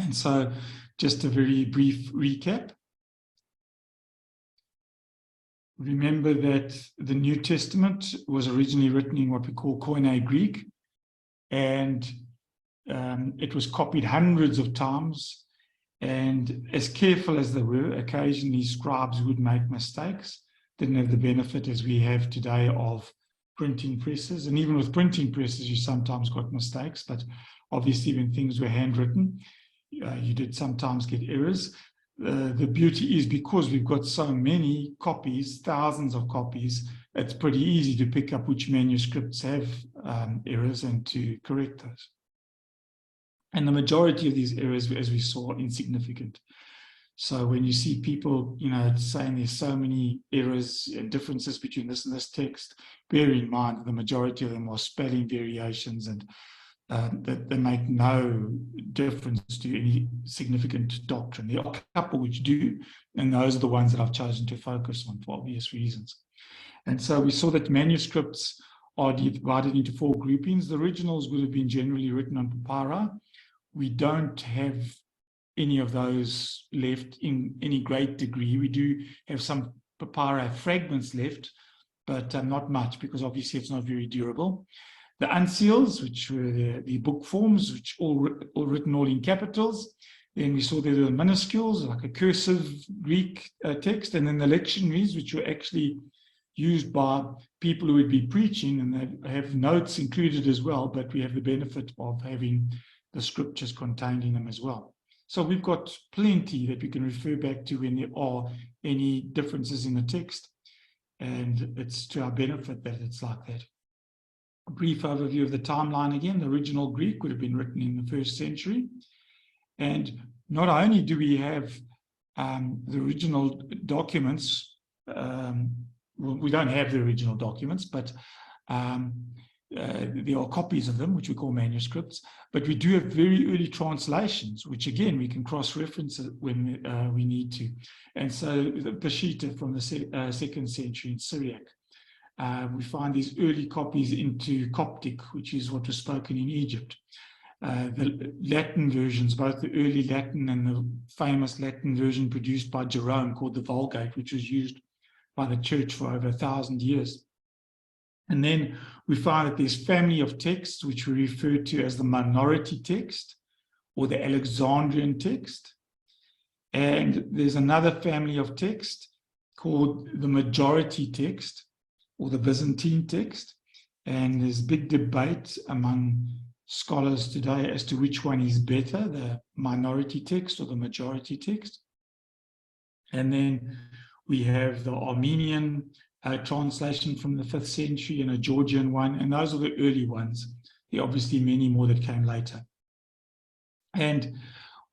And so just a very brief recap. Remember that the New Testament was originally written in what we call Koine Greek, and it was copied hundreds of times. And as careful as they were, occasionally scribes would make mistakes, didn't have the benefit as we have today of printing presses. And even with printing presses, you sometimes got mistakes, but obviously when things were handwritten, you did sometimes get errors. The beauty is because we've got so many copies, thousands of copies, it's pretty easy to pick up which manuscripts have errors and to correct those. And the majority of these errors, as we saw, insignificant. So when you see people, saying there's so many errors and differences between this and this text, bear in mind that the majority of them are spelling variations and that they make no difference to any significant doctrine. There are a couple which do, and those are the ones that I've chosen to focus on for obvious reasons. And so we saw that manuscripts are divided into 4 groupings. The originals would have been generally written on papyri. We don't have any of those left in any great degree. We do have some papyri fragments left, but not much, because obviously it's not very durable. The uncials, which were the book forms, which all written all in capitals. Then we saw there were minuscules, like a cursive Greek text, and then the lectionaries, which were actually used by people who would be preaching, and they have notes included as well, but we have the benefit of having the scriptures contained in them as well. So we've got plenty that we can refer back to when there are any differences in the text, and it's to our benefit that it's like that. A brief overview of the timeline again. The original Greek would have been written in the 1st century. And not only do we have the original documents, we don't have the original documents, but there are copies of them, which we call manuscripts, but we do have very early translations, which again, we can cross-reference when we need to. And so the Peshitta from the 2nd century in Syriac. We find these early copies into Coptic, which is what was spoken in Egypt. The Latin versions, both the early Latin and the famous Latin version produced by Jerome called the Vulgate, which was used by the church for over 1,000 years. And then we find that there's family of texts, which we refer to as the minority text or the Alexandrian text. And there's another family of text called the majority text, or the Byzantine text, and there's big debate among scholars today as to which one is better, the minority text or the majority text. And then we have the Armenian translation from the 5th century and a Georgian one, and those are the early ones. There are obviously many more that came later. And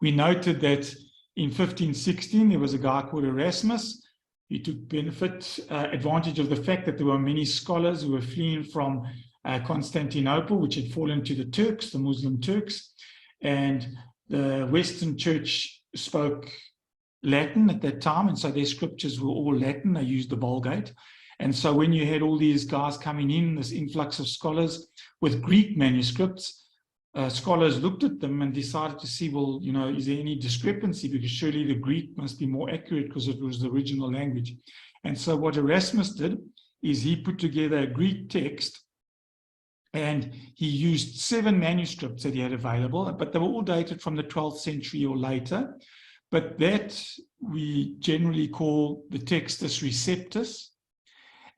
we noted that in 1516 there was a guy called Erasmus. He took advantage of the fact that there were many scholars who were fleeing from Constantinople, which had fallen to the Turks, the Muslim Turks, and the Western Church spoke Latin at that time, and so their scriptures were all Latin. They used the Vulgate. And so when you had all these guys coming in, this influx of scholars with Greek manuscripts, scholars looked at them and decided to see, well, is there any discrepancy? Because surely the Greek must be more accurate because it was the original language. And so what Erasmus did is he put together a Greek text, and he used 7 manuscripts that he had available, but they were all dated from the 12th century or later. But that we generally call the Textus Receptus,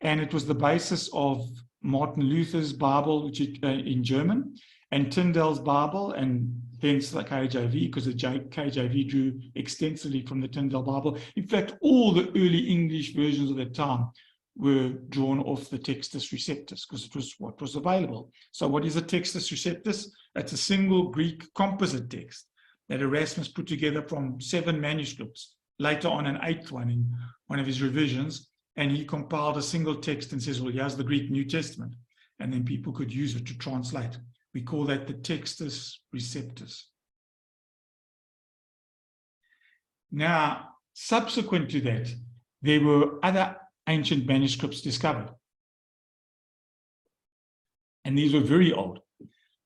and it was the basis of Martin Luther's Bible, which is in German, and Tyndale's Bible, and hence the KJV, because the KJV drew extensively from the Tyndale Bible. In fact, all the early English versions of that time were drawn off the Textus Receptus, because it was what was available. So what is a Textus Receptus? It's a single Greek composite text that Erasmus put together from 7 manuscripts, later on an 8th one in one of his revisions, and he compiled a single text and says, well, here's the Greek New Testament, and then people could use it to translate. We call that the Textus Receptus. Now, subsequent to that, there were other ancient manuscripts discovered, and these were very old.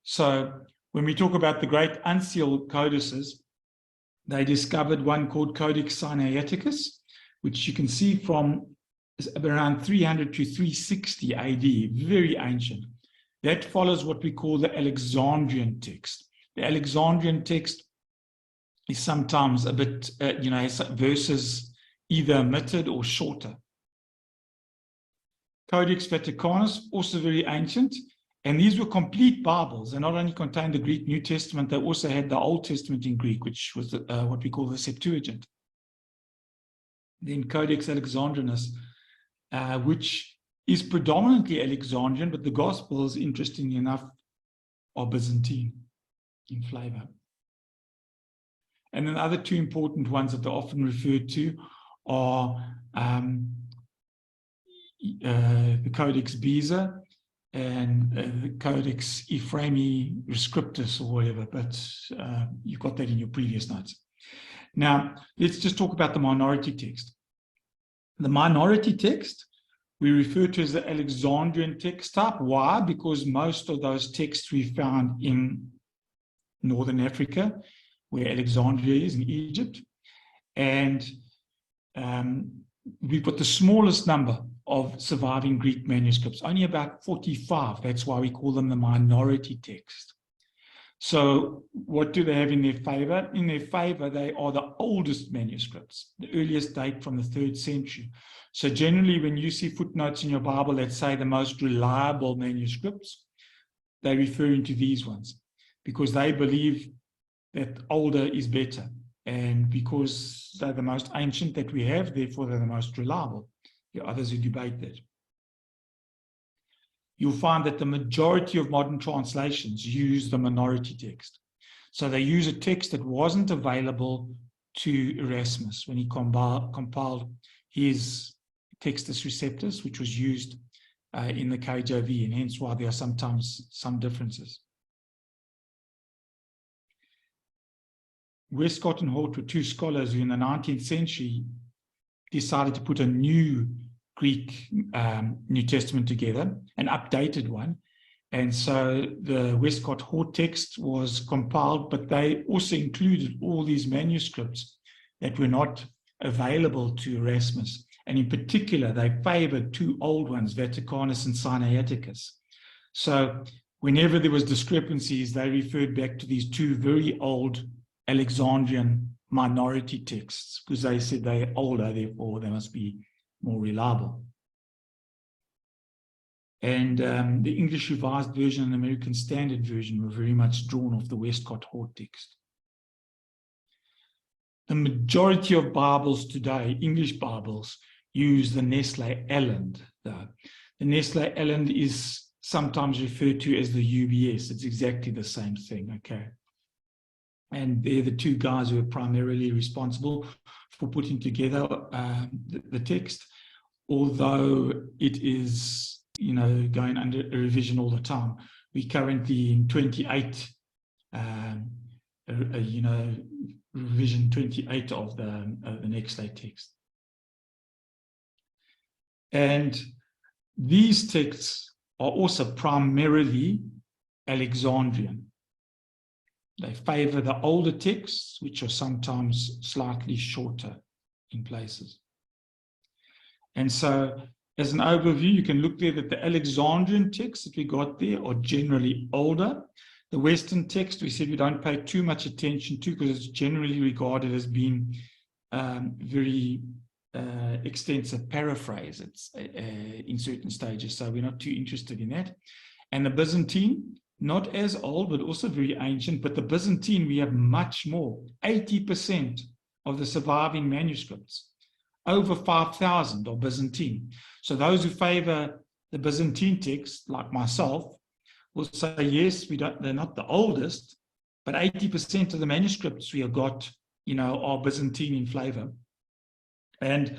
So when we talk about the great uncial codices, they discovered one called Codex Sinaiticus, which you can see from around 300 to 360 AD, very ancient. That follows what we call the Alexandrian text. The Alexandrian text is sometimes a bit, verses either omitted or shorter. Codex Vaticanus, also very ancient, and these were complete Bibles. They not only contained the Greek New Testament, they also had the Old Testament in Greek, which was what we call the Septuagint. Then Codex Alexandrinus, which is predominantly Alexandrian, but the Gospels, interestingly enough, are Byzantine in flavor. And then the other two important ones that are often referred to are the Codex Beza and the Codex Ephraemi Rescriptus or whatever, but you've got that in your previous notes. Now, let's just talk about the minority text. The minority text we refer to as the Alexandrian text type. Why? Because most of those texts we found in Northern Africa, where Alexandria is, in Egypt. And we've got the smallest number of surviving Greek manuscripts, only about 45. That's why we call them the minority text. So what do they have in their favor? In their favor, they are the oldest manuscripts, the earliest date from the 3rd century. So generally, when you see footnotes in your Bible that say the most reliable manuscripts, they're referring to these ones because they believe that older is better. And because they're the most ancient that we have, therefore they're the most reliable. There are others who debate that. You'll find that the majority of modern translations use the minority text. So they use a text that wasn't available to Erasmus when he compiled his Textus Receptus, which was used in the KJV, and hence why there are sometimes some differences. Westcott and Hort were two scholars who in the 19th century decided to put a new Greek New Testament together, an updated one. And so the Westcott-Hort text was compiled, but they also included all these manuscripts that were not available to Erasmus. And in particular, they favored two old ones, Vaticanus and Sinaiticus. So whenever there was discrepancies, they referred back to these two very old Alexandrian minority texts because they said they're older, therefore they must be more reliable. And the English Revised Version and American Standard Version were very much drawn off the Westcott-Hort text. The majority of Bibles today, English Bibles, use the Nestle-Aland. The Nestle-Aland is sometimes referred to as the UBS. It's exactly the same thing, okay? And they're the two guys who are primarily responsible for putting together the text, although it is, going under a revision all the time. We're currently in 28, revision 28 of the Nestle text. And these texts are also primarily Alexandrian. They favor the older texts, which are sometimes slightly shorter in places. And so, as an overview, you can look there that the Alexandrian texts that we got there are generally older. The Western text, we said we don't pay too much attention to because it's generally regarded as being very extensive paraphrase. It's in certain stages, so we're not too interested in that. And the Byzantine, not as old, but also very ancient. But the Byzantine, we have much more. 80% of the surviving manuscripts, over 5,000 are Byzantine. So those who favor the Byzantine text, like myself, will say, yes, they're not the oldest, but 80% of the manuscripts we have got, are Byzantine in flavor. And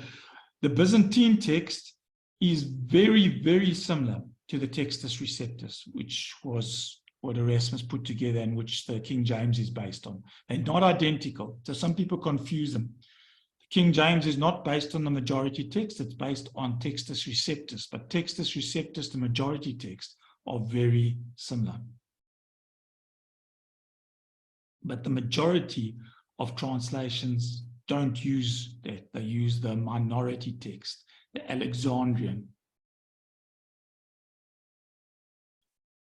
the Byzantine text is very, very similar to the Textus Receptus, which was what Erasmus put together and which the King James is based on. They're not identical. So some people confuse them. The King James is not based on the majority text. It's based on Textus Receptus. But Textus Receptus, the majority text, are very similar. But the majority of translations don't use that. They use the minority text, the Alexandrian.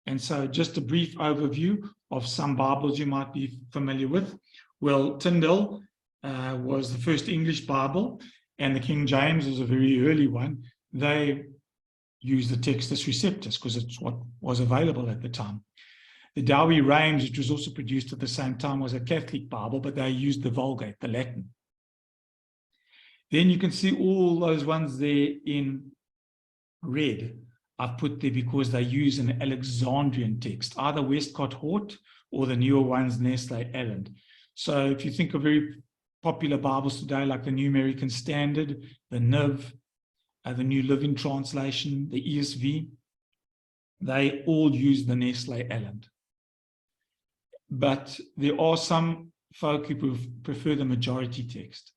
And so just a brief overview of some Bibles you might be familiar with. Well, Tyndale was the first English Bible, and the King James is a very early one. They used the Textus Receptus because it's what was available at the time. The Douay-Rheims, which was also produced at the same time, was a Catholic Bible, but they used the Vulgate, the Latin. Then you can see all those ones there in red. I've put there because they use an Alexandrian text, either Westcott Hort or the newer ones, Nestle Aland. So if you think of very popular Bibles today, like the New American Standard, the NIV, the New Living Translation, the ESV, they all use the Nestle Aland. But there are some folk who prefer the majority text.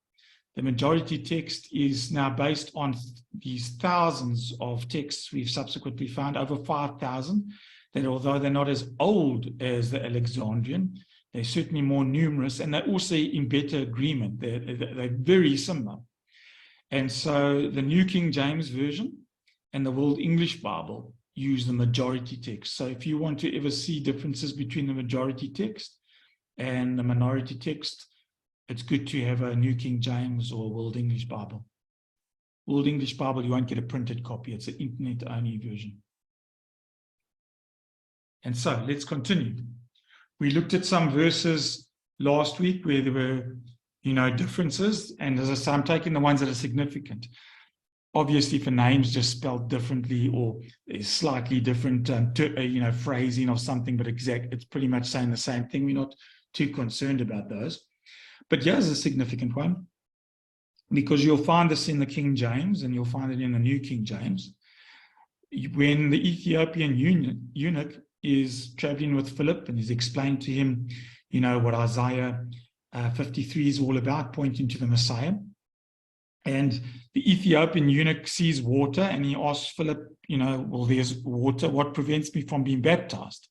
The majority text is now based on these thousands of texts we've subsequently found, over 5,000, that although they're not as old as the Alexandrian, they're certainly more numerous, and they're also in better agreement. They're very similar. And so the New King James Version and the World English Bible use the majority text. So if you want to ever see differences between the majority text and the minority text, it's good to have a New King James or World English Bible. World English Bible, you won't get a printed copy. It's an internet-only version. And so let's continue. We looked at some verses last week where there were, differences. And as I say, I'm taking the ones that are significant. Obviously, if a name's just spelled differently or is slightly different, phrasing or something, but it's pretty much saying the same thing. We're not too concerned about those. But here's a significant one, because you'll find this in the King James and you'll find it in the New King James. When the Ethiopian eunuch is traveling with Philip and he's explained to him, what Isaiah 53 is all about, pointing to the Messiah. And the Ethiopian eunuch sees water and he asks Philip, well, there's water. What prevents me from being baptized?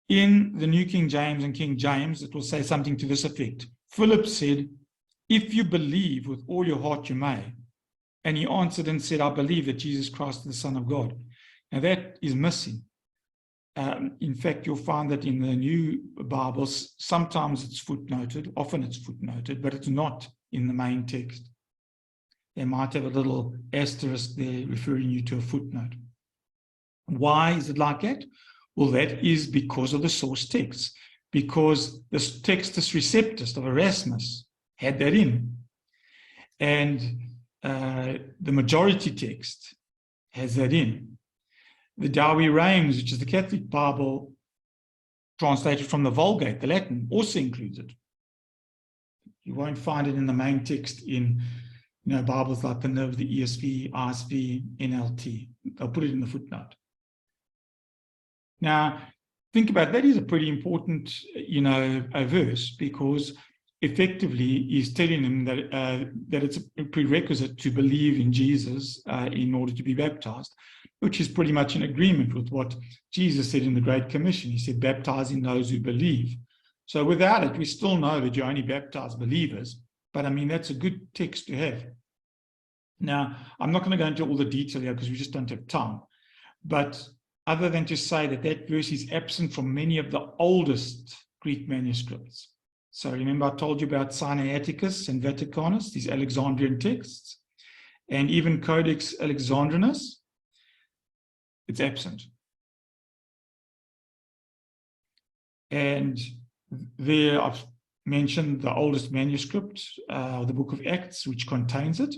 In the New King James and King James, it will say something to this effect. Philip said, if you believe with all your heart, you may. And he answered and said, I believe that Jesus Christ is the Son of God. Now that is missing. In fact, you'll find that in the new Bibles, sometimes it's footnoted, often it's footnoted, but it's not in the main text. They might have a little asterisk there referring you to a footnote. Why is it like that? Well, that is because of the source text, because the Textus Receptus of Erasmus had that in. And the majority text has that in. The Douay-Rheims, which is the Catholic Bible translated from the Vulgate, the Latin, also includes it. You won't find it in the main text in Bibles like the NIV, the ESV, ISV, NLT. They'll put it in the footnote. Now, think about that is a pretty important, a verse, because effectively he's telling him that it's a prerequisite to believe in Jesus in order to be baptized, which is pretty much in agreement with what Jesus said in the Great Commission. He said, baptizing those who believe. So without it, we still know that you only baptize believers, but I mean, that's a good text to have. Now, I'm not going to go into all the detail here because we just don't have time, but other than to say that that verse is absent from many of the oldest Greek manuscripts. So remember I told you about Sinaiticus and Vaticanus, these Alexandrian texts, and even Codex Alexandrinus, it's absent. And there I've mentioned the oldest manuscript, the Book of Acts, which contains it.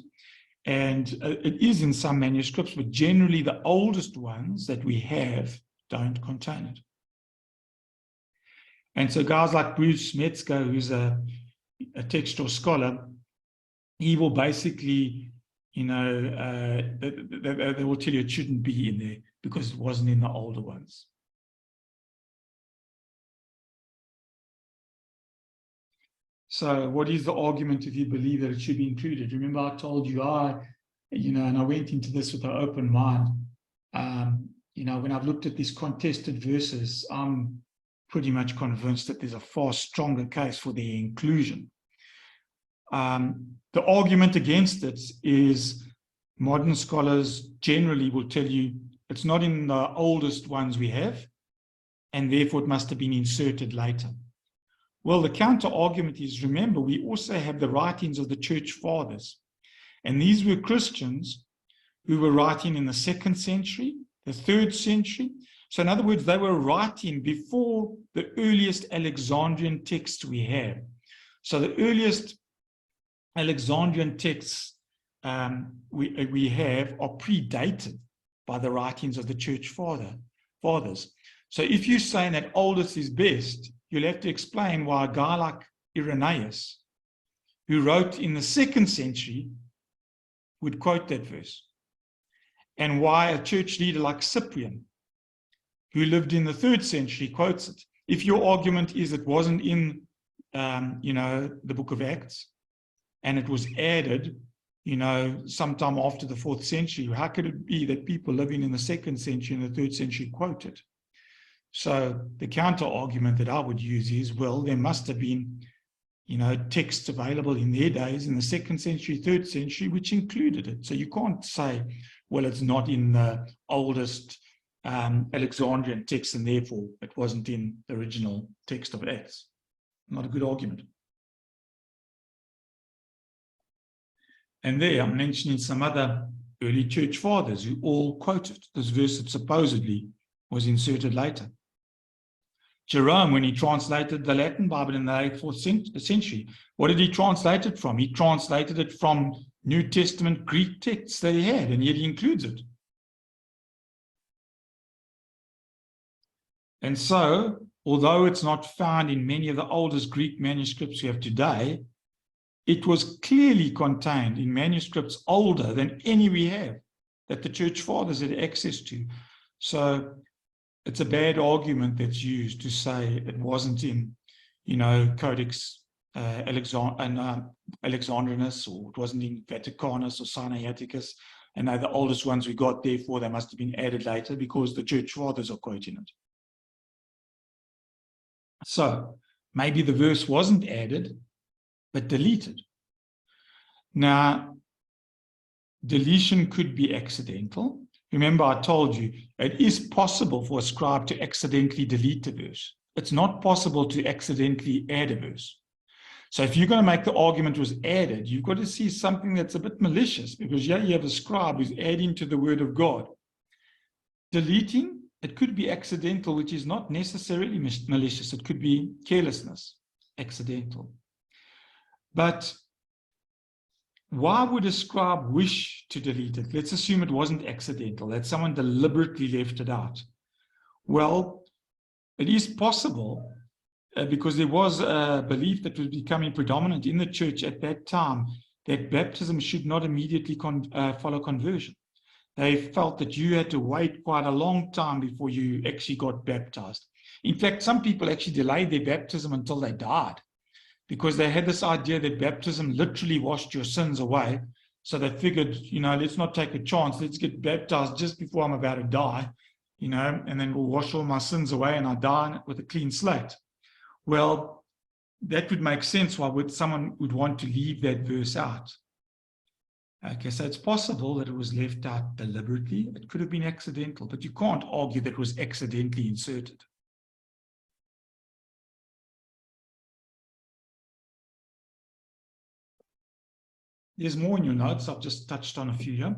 And it is in some manuscripts, but generally the oldest ones that we have don't contain it. And so guys like Bruce Metzger, who's a textual scholar, he will basically, they will tell you it shouldn't be in there because it wasn't in the older ones. So what is the argument if you believe that it should be included? Remember I told you and I went into this with an open mind. When I've looked at these contested verses, I'm pretty much convinced that there's a far stronger case for their inclusion. The argument against it is modern scholars generally will tell you it's not in the oldest ones we have, and therefore it must have been inserted later. Well, the counter argument is, remember, we also have the writings of the church fathers. And these were Christians who were writing in the 2nd century, the 3rd century. So in other words, they were writing before the earliest Alexandrian text we have. So the earliest Alexandrian texts we have are predated by the writings of the church fathers. So if you're saying that oldest is best, you'll have to explain why a guy like Irenaeus, who wrote in the 2nd century, would quote that verse, and why a church leader like Cyprian, who lived in the 3rd century, quotes it. If your argument is it wasn't in, the book of Acts, and it was added, sometime after the 4th century, how could it be that people living in the 2nd century and the 3rd century quote it? So the counter argument that I would use is, well, there must have been, texts available in their days in the 2nd century, 3rd century, which included it. So you can't say, well, it's not in the oldest Alexandrian text, and therefore it wasn't in the original text of Acts. Not a good argument. And there I'm mentioning some other early church fathers who all quoted this verse that supposedly was inserted later. Jerome, when he translated the Latin Bible in the 4th century, what did he translate it from? He translated it from New Testament Greek texts that he had, and yet he includes it. And so, although it's not found in many of the oldest Greek manuscripts we have today, it was clearly contained in manuscripts older than any we have that the church fathers had access to. So it's a bad argument that's used to say it wasn't in, Codex Alexandrinus, or it wasn't in Vaticanus or Sinaiticus, and they're the oldest ones we got, therefore they must have been added later because the church fathers are quoting it. So maybe the verse wasn't added, but deleted. Now, deletion could be accidental. Remember, I told you, it is possible for a scribe to accidentally delete a verse. It's not possible to accidentally add a verse. So if you're going to make the argument was added, you've got to see something that's a bit malicious, because here you have a scribe who's adding to the word of God. Deleting, it could be accidental, which is not necessarily malicious. It could be carelessness, accidental. But why would a scribe wish to delete it? Let's assume it wasn't accidental, that someone deliberately left it out. Well, it is possible because there was a belief that was becoming predominant in the church at that time that baptism should not immediately follow conversion. They felt that you had to wait quite a long time before you actually got baptized. In fact, some people actually delayed their baptism until they died, because they had this idea that baptism literally washed your sins away. So they figured, let's not take a chance. Let's get baptized just before I'm about to die, and then we'll wash all my sins away and I die with a clean slate. Well, that would make sense. Why would someone would want to leave that verse out? Okay, so it's possible that it was left out deliberately. It could have been accidental, but you can't argue that it was accidentally inserted. There's more in your notes. I've just touched on a few here.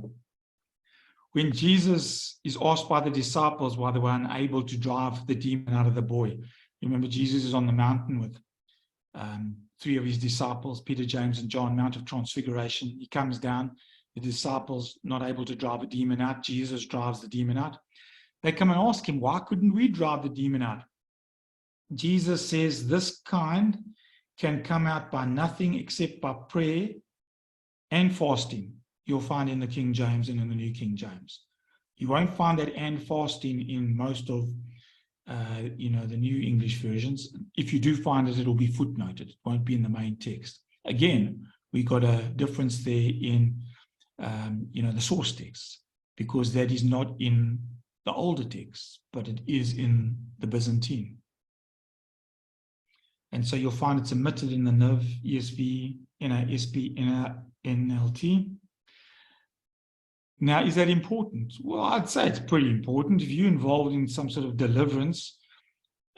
When Jesus is asked by the disciples why they were unable to drive the demon out of the boy. Remember, Jesus is on the mountain with 3 of his disciples, Peter, James, and John, Mount of Transfiguration. He comes down, the disciples not able to drive a demon out. Jesus drives the demon out. They come and ask him, why couldn't we drive the demon out? Jesus says, this kind can come out by nothing except by prayer and fasting. You'll find in the King James and in the New King James. You won't find that and fasting in most of the New English versions. If you do find it, it'll be footnoted. It won't be in the main text. Again, we got a difference there in the source text, because that is not in the older texts, but it is in the Byzantine. And so you'll find it's omitted in the NIV, ESV, NASB, NLT. Now, is that important? Well, I'd say it's pretty important. If you're involved in some sort of deliverance,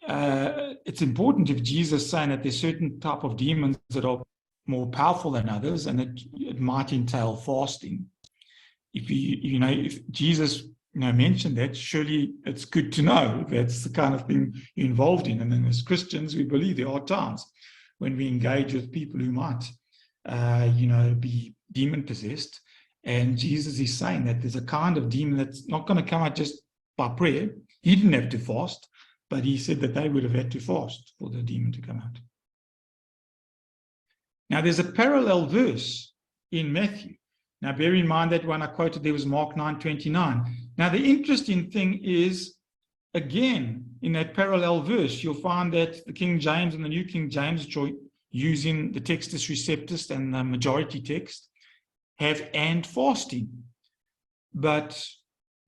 it's important if Jesus is saying that there's certain type of demons that are more powerful than others, and it might entail fasting. If if Jesus mentioned that, surely it's good to know that's the kind of thing you're involved in. And then as Christians, we believe there are times when we engage with people who might, be demon possessed. And Jesus is saying that there's a kind of demon that's not going to come out just by prayer. He didn't have to fast, but he said that they would have had to fast for the demon to come out. Now, there's a parallel verse in Matthew. Now, bear in mind that when I quoted, there was Mark 9:29. Now, the interesting thing is, again, in that parallel verse, you'll find that the King James and the New King James, which are using the Textus Receptus and the majority text, have and fasting. But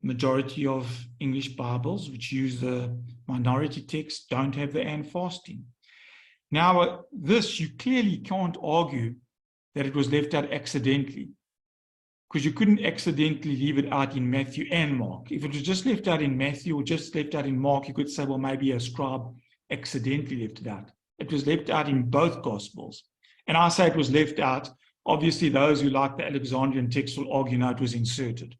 majority of English Bibles, which use the minority text, don't have the and fasting. Now, this, you clearly can't argue that it was left out accidentally, because you couldn't accidentally leave it out in Matthew and Mark. If it was just left out in Matthew or just left out in Mark, you could say, well, maybe a scribe accidentally left it out. It was left out in both Gospels. And I say it was left out. Obviously, those who like the Alexandrian text will argue, no, it was inserted.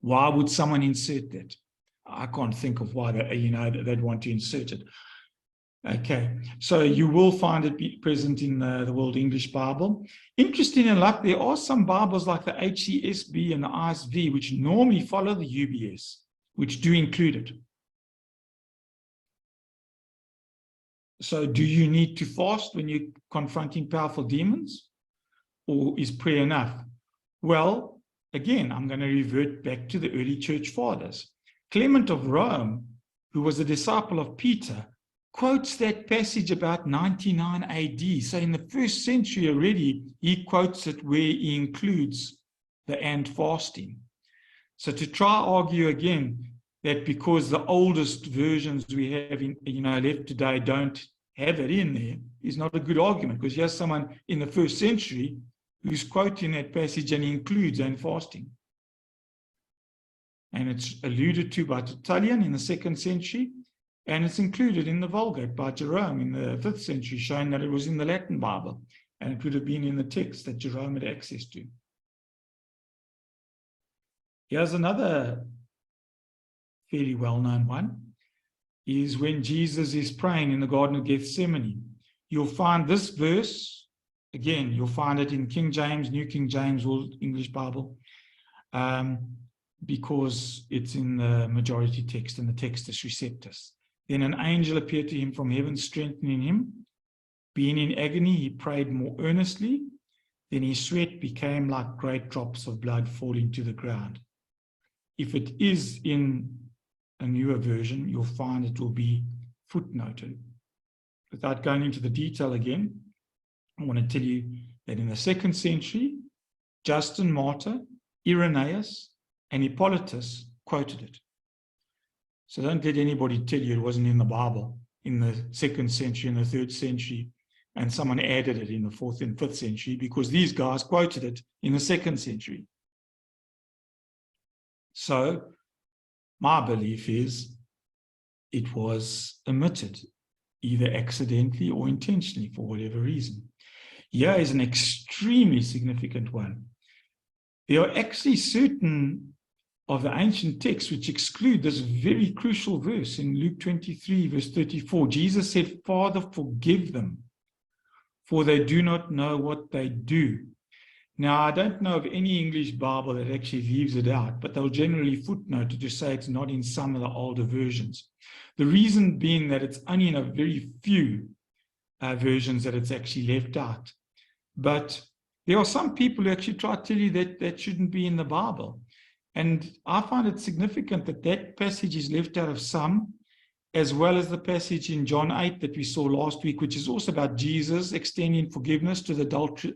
Why would someone insert that? I can't think of why they'd want to insert it. Okay, so you will find it present in the World English Bible. Interesting enough, there are some Bibles like the HCSB and the ISV, which normally follow the UBS, which do include it. So do you need to fast when you're confronting powerful demons? Or is prayer enough? Well, again, I'm going to revert back to the early church fathers. Clement of Rome, who was a disciple of Peter, quotes that passage about 99 AD. So in the first century already, he quotes it where he includes the and fasting. So to try argue again that because the oldest versions we have left today don't have it in there is not a good argument, because here's someone in the first century who's quoting that passage and includes and fasting. And it's alluded to by Tertullian in the 2nd century. And it's included in the Vulgate by Jerome in the 5th century, showing that it was in the Latin Bible, and it would have been in the text that Jerome had access to. Here's another fairly well-known one, is when Jesus is praying in the Garden of Gethsemane. You'll find this verse, again, you'll find it in King James, New King James, World English Bible, because it's in the majority text and the Textus Receptus. Then an angel appeared to him from heaven, strengthening him. Being in agony, he prayed more earnestly. Then his sweat became like great drops of blood falling to the ground. If it is in a newer version, you'll find it will be footnoted. Without going into the detail again, I want to tell you that in the 2nd century, Justin Martyr, Irenaeus, and Hippolytus quoted it. So don't let anybody tell you it wasn't in the Bible in the 2nd century and the 3rd century, and someone added it in the 4th and 5th century, because these guys quoted it in the 2nd century. So my belief is it was omitted, either accidentally or intentionally for whatever reason. Here is an extremely significant one. There are actually certain of the ancient texts which exclude this very crucial verse in Luke 23, verse 34. Jesus said, "Father, forgive them, for they do not know what they do." Now, I don't know of any English Bible that actually leaves it out, but they'll generally footnote it to say it's not in some of the older versions. The reason being that it's only in a very few versions that it's actually left out. But there are some people who actually try to tell you that that shouldn't be in the Bible. And I find it significant that that passage is left out of some, as well as the passage in John 8 that we saw last week, which is also about Jesus extending forgiveness to the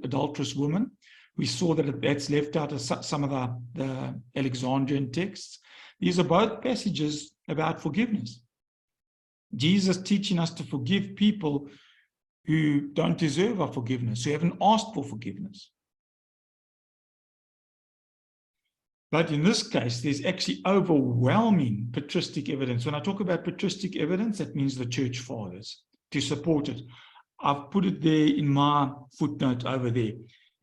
adulterous woman. We saw that that's left out of some of the Alexandrian texts. These are both passages about forgiveness. Jesus teaching us to forgive people who don't deserve our forgiveness, who haven't asked for forgiveness. But in this case, there's actually overwhelming patristic evidence. When I talk about patristic evidence, that means the church fathers to support it. I've put it there in my footnote over there.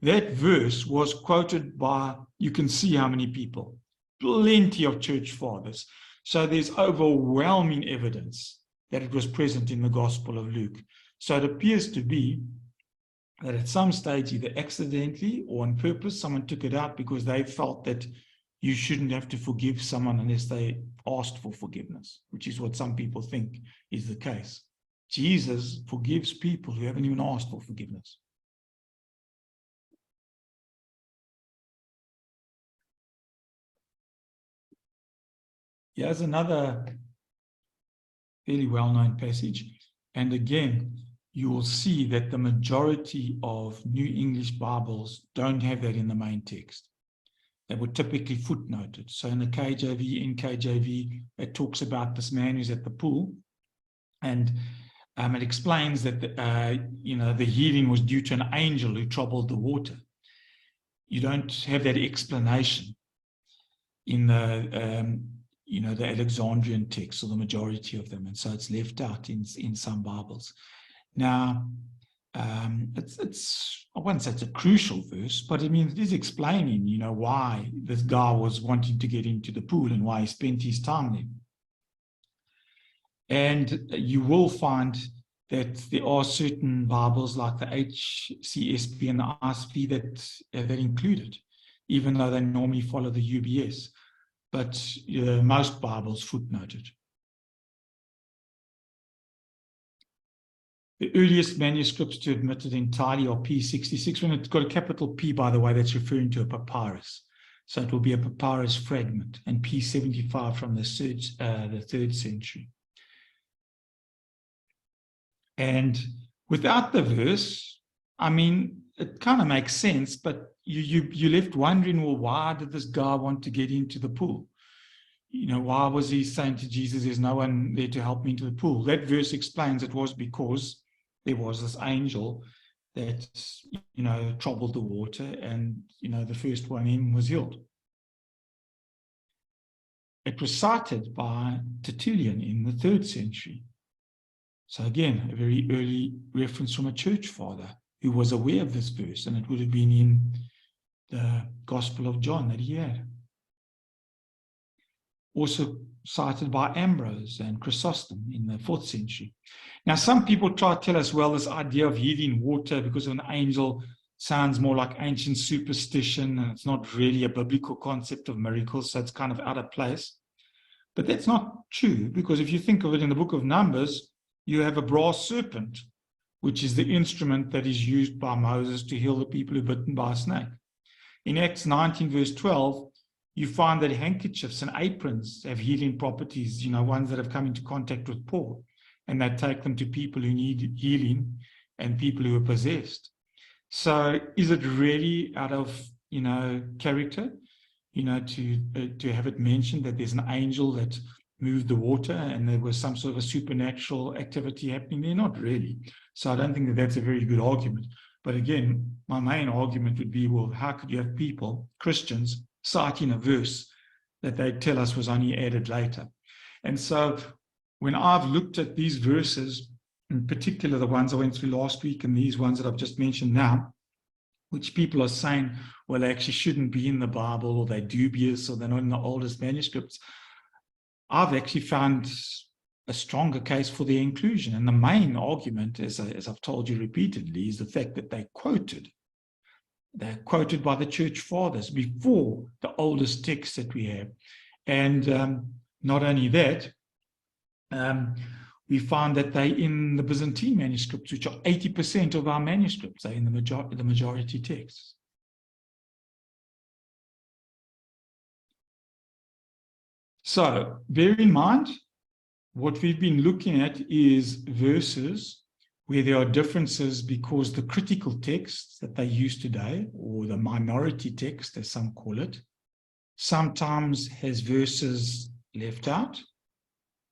That verse was quoted by, you can see how many people, plenty of church fathers. So there's overwhelming evidence that it was present in the Gospel of Luke. So it appears to be that at some stage, either accidentally or on purpose, someone took it out because they felt that you shouldn't have to forgive someone unless they asked for forgiveness, which is what some people think is the case. Jesus forgives people who haven't even asked for forgiveness. Here's another fairly well-known passage. And again, you will see that the majority of New English Bibles don't have that in the main text. They were typically footnoted. So in the KJV, NKJV, it talks about this man who's at the pool, and it explains that the healing was due to an angel who troubled the water. You don't have that explanation in the Alexandrian text, or the majority of them, and so it's left out in some Bibles. Now, it's I won't say it's a crucial verse, but I mean it is explaining, why this guy was wanting to get into the pool and why he spent his time there. And you will find that there are certain Bibles like the HCSB and the ISV that include it, even though they normally follow the UBS. But most Bibles footnote it. The earliest manuscripts to admit it entirely are P66. When it's got a capital P, by the way, that's referring to a papyrus. So it will be a papyrus fragment, and P75 from the 3rd century. And without the verse, I mean, it kind of makes sense, but you're left wondering, well, why did this guy want to get into the pool? Why was he saying to Jesus, there's no one there to help me into the pool? That verse explains it was because there was this angel that, troubled the water, and, the first one in was healed. It was cited by Tertullian in the 3rd century. So again, a very early reference from a church father who was aware of this verse, and it would have been in the Gospel of John that he had. Also cited by Ambrose and Chrysostom in the 4th century. Now, some people try to tell us, well, this idea of healing water because of an angel sounds more like ancient superstition, and it's not really a biblical concept of miracles, so it's kind of out of place. But that's not true, because if you think of it in the book of Numbers, you have a brass serpent, which is the instrument that is used by Moses to heal the people who are bitten by a snake. In Acts 19, verse 12, you find that handkerchiefs and aprons have healing properties, ones that have come into contact with Paul, and they take them to people who need healing and people who are possessed. So is it really out of, character, to have it mentioned that there's an angel that moved the water and there was some sort of a supernatural activity happening there? Not really. So I don't think that that's a very good argument. But again, my main argument would be, well, how could you have people, Christians, citing a verse that they tell us was only added later? And so when I've looked at these verses, in particular the ones I went through last week and these ones that I've just mentioned now, which people are saying, well, they actually shouldn't be in the Bible, or they're dubious, or they're not in the oldest manuscripts, I've actually found a stronger case for their inclusion. And the main argument, as I've told you repeatedly, is the fact that they're quoted by the church fathers before the oldest text that we have. And not only that, we find that they in the Byzantine manuscripts, which are 80% of our manuscripts, are in the majority texts. So bear in mind, what we've been looking at is verses where there are differences because the critical text that they use today, or the minority text as some call it, sometimes has verses left out,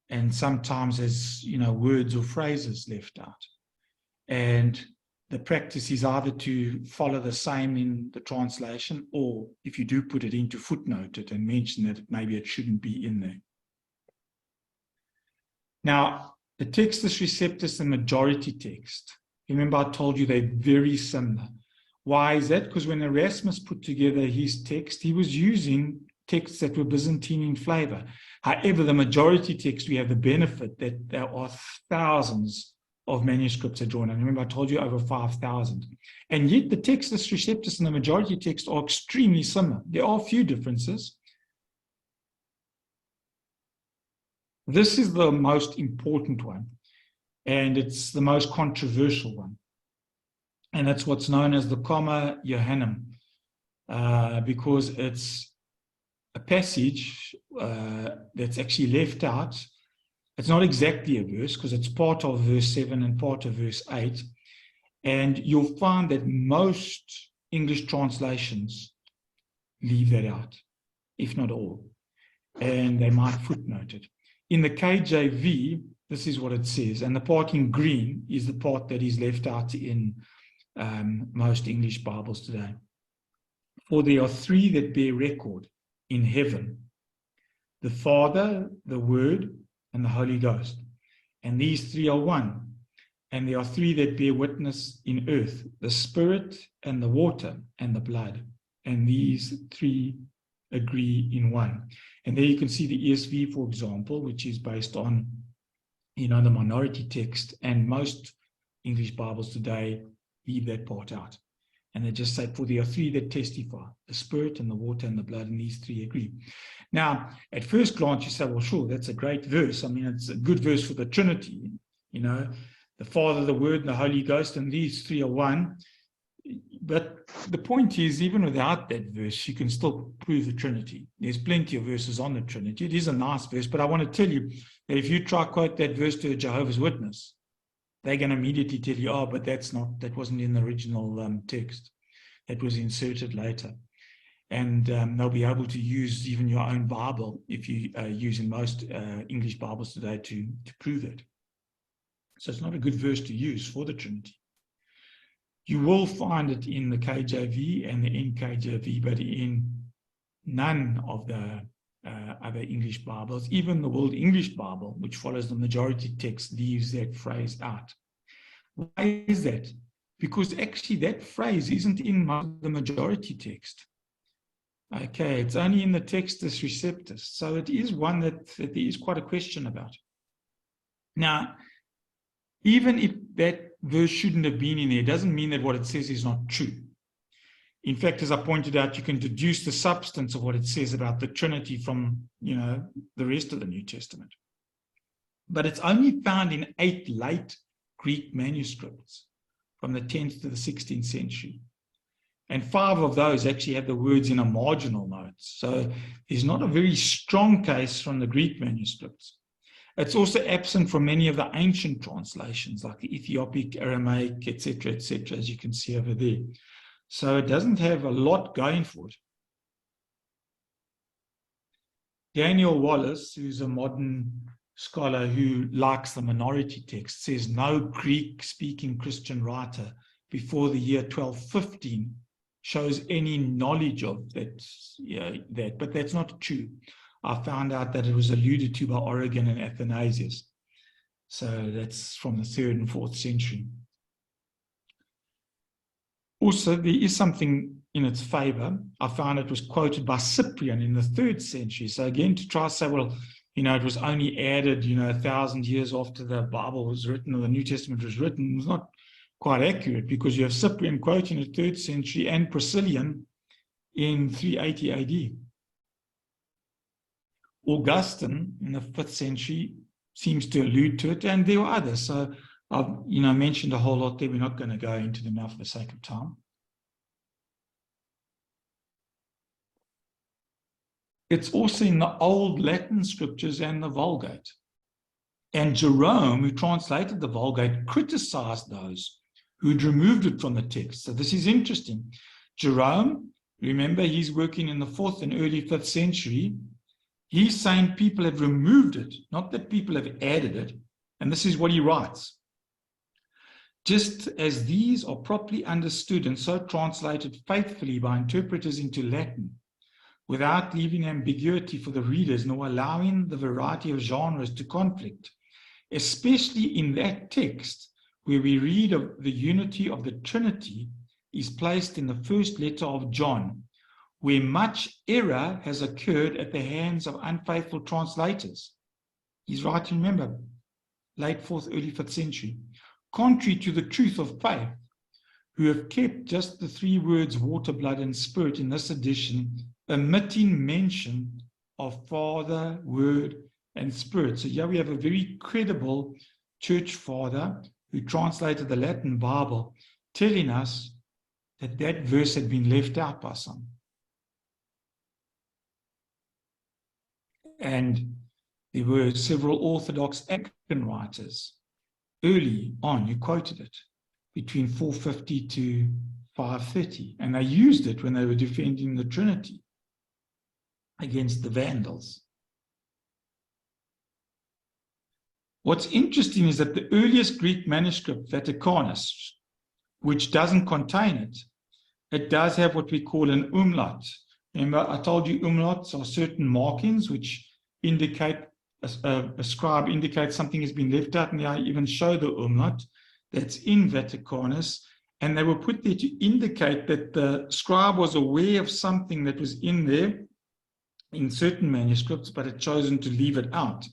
and sometimes there's, words or phrases left out. And the practice is either to follow the same in the translation, or if you do put it in, to footnote it and mention that maybe it shouldn't be in there. Now, the Textus Receptus and majority text, remember I told you they're very similar. Why is that? Because when Erasmus put together his text, he was using texts that were Byzantine in flavor. However, the majority text, we have the benefit that there are thousands of manuscripts are drawn. And remember, I told you over 5,000. And yet the Textus Receptus and the majority text are extremely similar. There are a few differences. This is the most important one, and it's the most controversial one. And that's what's known as the Comma Johannem, because it's a passage that's actually left out. It's not exactly a verse because it's part of verse 7 and part of verse 8. And you'll find that most English translations leave that out, if not all. And they might footnote it. In the KJV, this is what it says. And the part in green is the part that is left out in most English Bibles today. For there are three that bear record in heaven: the Father, the Word, and the Holy Ghost. And these three are one. And there are three that bear witness in earth: the Spirit, and the water, and the blood. And these three agree in one. And there you can see the ESV, for example, which is based on, the minority text. And most English Bibles today leave that part out. And they just say, for there are three that testify: the Spirit, and the water, and the blood, and these three agree. Now, at first glance, you say, well, sure, that's a great verse. I mean, it's a good verse for the Trinity. The Father, the Word, and the Holy Ghost, and these three are one. But the point is, even without that verse, you can still prove the Trinity. There's plenty of verses on the Trinity. It is a nice verse, but I want to tell you that if you try to quote that verse to a Jehovah's Witness, they're going to immediately tell you, but that wasn't in the original text. That was inserted later. And they'll be able to use even your own Bible, if you use in most English Bibles today, to prove it. So it's not a good verse to use for the Trinity. You will find it in the KJV and the NKJV, but in none of the other English Bibles. Even the World English Bible, which follows the majority text, leaves that phrase out. Why is that? Because actually that phrase isn't in the majority text. Okay, it's only in the Textus Receptus. So it is one that there is quite a question about. Now, even if that verse shouldn't have been in there, it doesn't mean that what it says is not true. In fact, as I pointed out, you can deduce the substance of what it says about the Trinity from, the rest of the New Testament. But it's only found in 8 late Greek manuscripts from the 10th to the 16th century. And 5 of those actually have the words in a marginal note. So there's not a very strong case from the Greek manuscripts. It's also absent from many of the ancient translations, like the Ethiopic, Aramaic, etc., as you can see over there. So it doesn't have a lot going for it. Daniel Wallace, who's a modern scholar who likes the minority text, says no Greek-speaking Christian writer before the year 1215 shows any knowledge of that, but that's not true. I found out that it was alluded to by Origen and Athanasius. So that's from the 3rd and 4th century. Also, there is something in its favor. I found it was quoted by Cyprian in the 3rd century. So again, to try to say, well, it was only added, 1,000 years after the Bible was written or the New Testament was written, was not quite accurate, because you have Cyprian quoting the 3rd century and Priscillian in 380 AD. Augustine in the 5th century seems to allude to it, and there were others. So I've mentioned a whole lot there. We're not going to go into them now for the sake of time. It's also in the Old Latin scriptures and the Vulgate. And Jerome, who translated the Vulgate, criticized those who'd removed it from the text. So this is interesting. Jerome, remember, he's working in the 4th and early 5th century. He's saying people have removed it, not that people have added it. And this is what he writes. Just as these are properly understood and so translated faithfully by interpreters into Latin, without leaving ambiguity for the readers nor allowing the variety of genres to conflict, especially in that text where we read of the unity of the Trinity is placed in the first letter of John, where much error has occurred at the hands of unfaithful translators. He's writing, remember, late 4th, early 5th century. Contrary to the truth of faith, who have kept just the 3 words water, blood, and spirit in this edition, omitting mention of Father, Word, and Spirit. So here we have a very credible church father who translated the Latin Bible, telling us that that verse had been left out by some. And there were several Orthodox Anglican writers early on who quoted it between 450 to 530, and they used it when they were defending the Trinity against the Vandals. What's interesting is that the earliest Greek manuscript, Vaticanus, which doesn't contain it, it does have what we call an umlaut. Remember, I told you umlauts are certain markings which indicate, a scribe indicates something has been left out, and I even show the umlaut that's in Vaticanus, and they were put there to indicate that the scribe was aware of something that was in there in certain manuscripts, but had chosen to leave it out.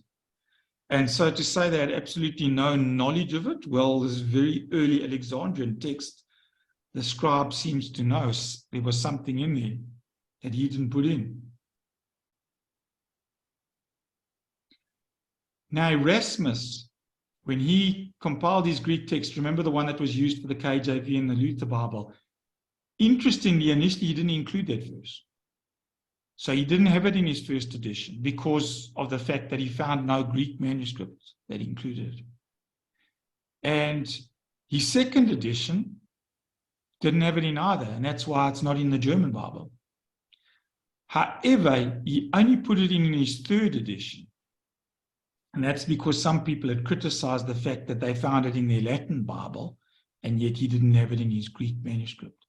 And so to say they had absolutely no knowledge of it, well, this very early Alexandrian text, the scribe seems to know there was something in there that he didn't put in. Now Erasmus, when he compiled his Greek text, remember the one that was used for the KJV and the Luther Bible, interestingly, initially he didn't include that verse. So he didn't have it in his first edition because of the fact that he found no Greek manuscripts that included it. And his second edition didn't have it in either, and that's why it's not in the German Bible. However, he only put it in his third edition. And that's because some people had criticized the fact that they found it in their Latin Bible, and yet he didn't have it in his Greek manuscript.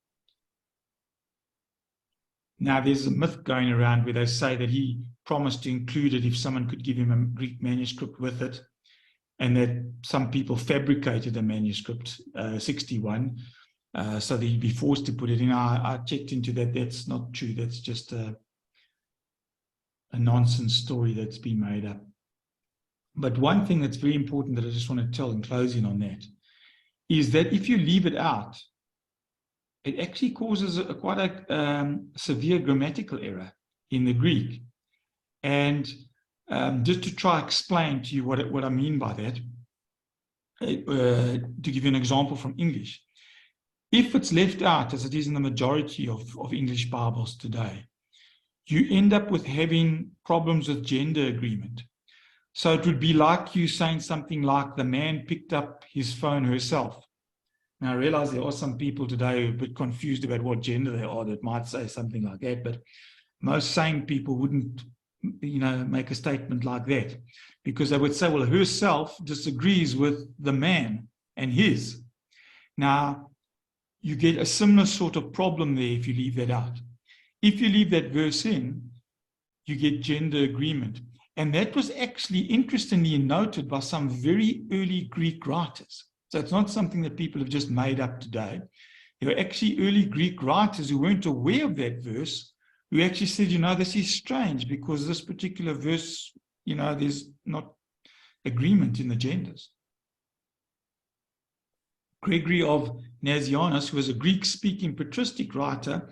Now, there's a myth going around where they say that he promised to include it if someone could give him a Greek manuscript with it, and that some people fabricated a manuscript, 61, so that he'd be forced to put it in. I checked into that. That's not true. That's just a nonsense story that's been made up. But one thing that's very important that I just want to tell in closing on that is that if you leave it out, it actually causes quite a severe grammatical error in the Greek. And just to try to explain to you what I mean by that, to give you an example from English, if it's left out, as it is in the majority of English Bibles today, you end up with having problems with gender agreement. So it would be like you saying something like, the man picked up his phone herself. Now, I realize there are some people today who are a bit confused about what gender they are that might say something like that, but most sane people wouldn't, make a statement like that, because they would say, well, herself disagrees with the man and his. Now, you get a similar sort of problem there if you leave that out. If you leave that verse in, you get gender agreement. And that was actually interestingly noted by some very early Greek writers. So it's not something that people have just made up today. There were actually early Greek writers who weren't aware of that verse, who actually said, this is strange because this particular verse, there's not agreement in the genders. Gregory of Nazianzus, who was a Greek-speaking patristic writer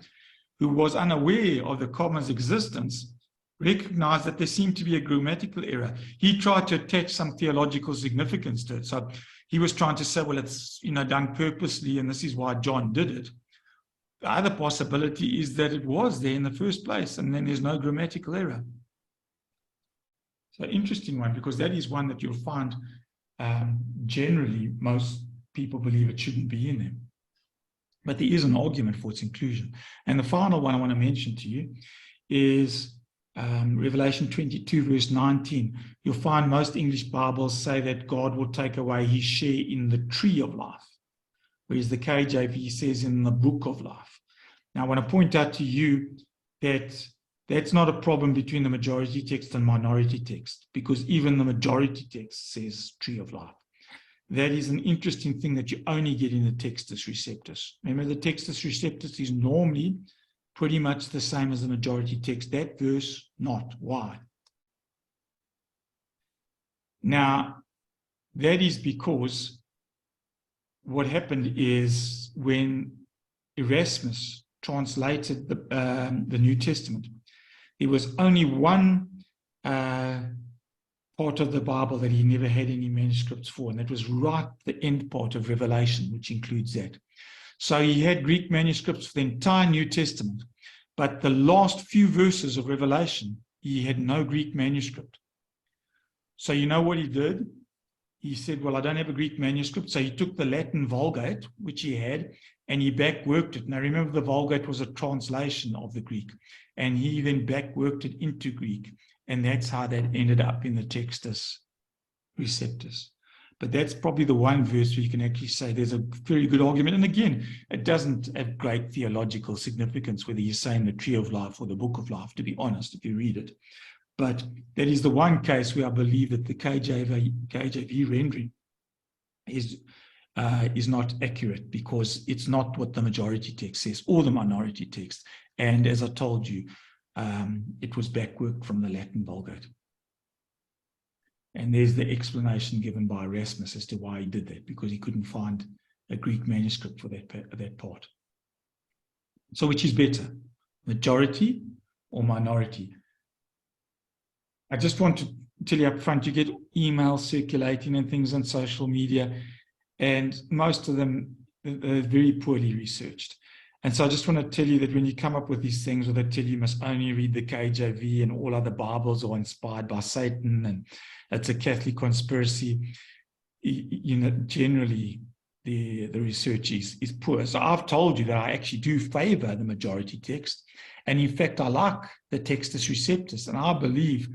who was unaware of the comma's existence, recognized that there seemed to be a grammatical error. He tried to attach some theological significance to it. So he was trying to say, well, it's done purposely, and this is why John did it. The other possibility is that it was there in the first place, and then there's no grammatical error. So interesting one, because that is one that you'll find generally most people believe it shouldn't be in them. But there is an argument for its inclusion. And the final one I want to mention to you is Revelation 22, verse 19, you'll find most English Bibles say that God will take away his share in the tree of life, whereas the KJV says in the book of life. Now, I want to point out to you that that's not a problem between the majority text and minority text, because even the majority text says tree of life. That is an interesting thing that you only get in the Textus Receptus. Remember, the Textus Receptus is normally pretty much the same as the majority text. That verse, not. Why? Now, that is because what happened is when Erasmus translated the New Testament, there was only one part of the Bible that he never had any manuscripts for, and that was right the end part of Revelation, which includes that. So he had Greek manuscripts for the entire New Testament, but the last few verses of Revelation, he had no Greek manuscript. So you know what he did? He said, well, I don't have a Greek manuscript. So he took the Latin Vulgate, which he had, and he back-worked it. Now remember, the Vulgate was a translation of the Greek, and he then back-worked it into Greek. And that's how that ended up in the Textus Receptus. But that's probably the one verse where you can actually say there's a very good argument. And again, it doesn't have great theological significance whether you're saying the tree of life or the book of life, to be honest, if you read it. But that is the one case where I believe that the KJV rendering is not accurate, because it's not what the majority text says or the minority text. And as I told you, it was backworked from the Latin Vulgate. And there's the explanation given by Erasmus as to why he did that, because he couldn't find a Greek manuscript for that part. So which is better, majority or minority? I just want to tell you up front, you get emails circulating and things on social media, and most of them are very poorly researched. And so I just want to tell you that when you come up with these things, or they tell you must only read the KJV and all other Bibles are inspired by Satan and it's a Catholic conspiracy, you know, generally the research is poor. So I've told you that I actually do favor the majority text. And in fact, I like the Textus Receptus. And I believe,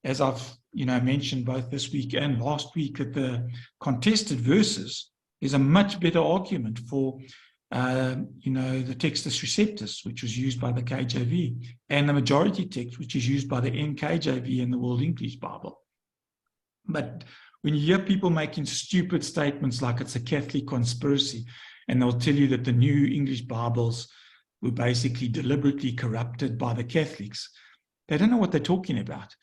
as I've mentioned both this week and last week, that the contested verses is a much better argument for the Textus Receptus, which was used by the KJV, and the majority text, which is used by the NKJV and the World English Bible. But when you hear people making stupid statements like it's a Catholic conspiracy, and they'll tell you that the New English Bibles were basically deliberately corrupted by the Catholics, they don't know what they're talking about,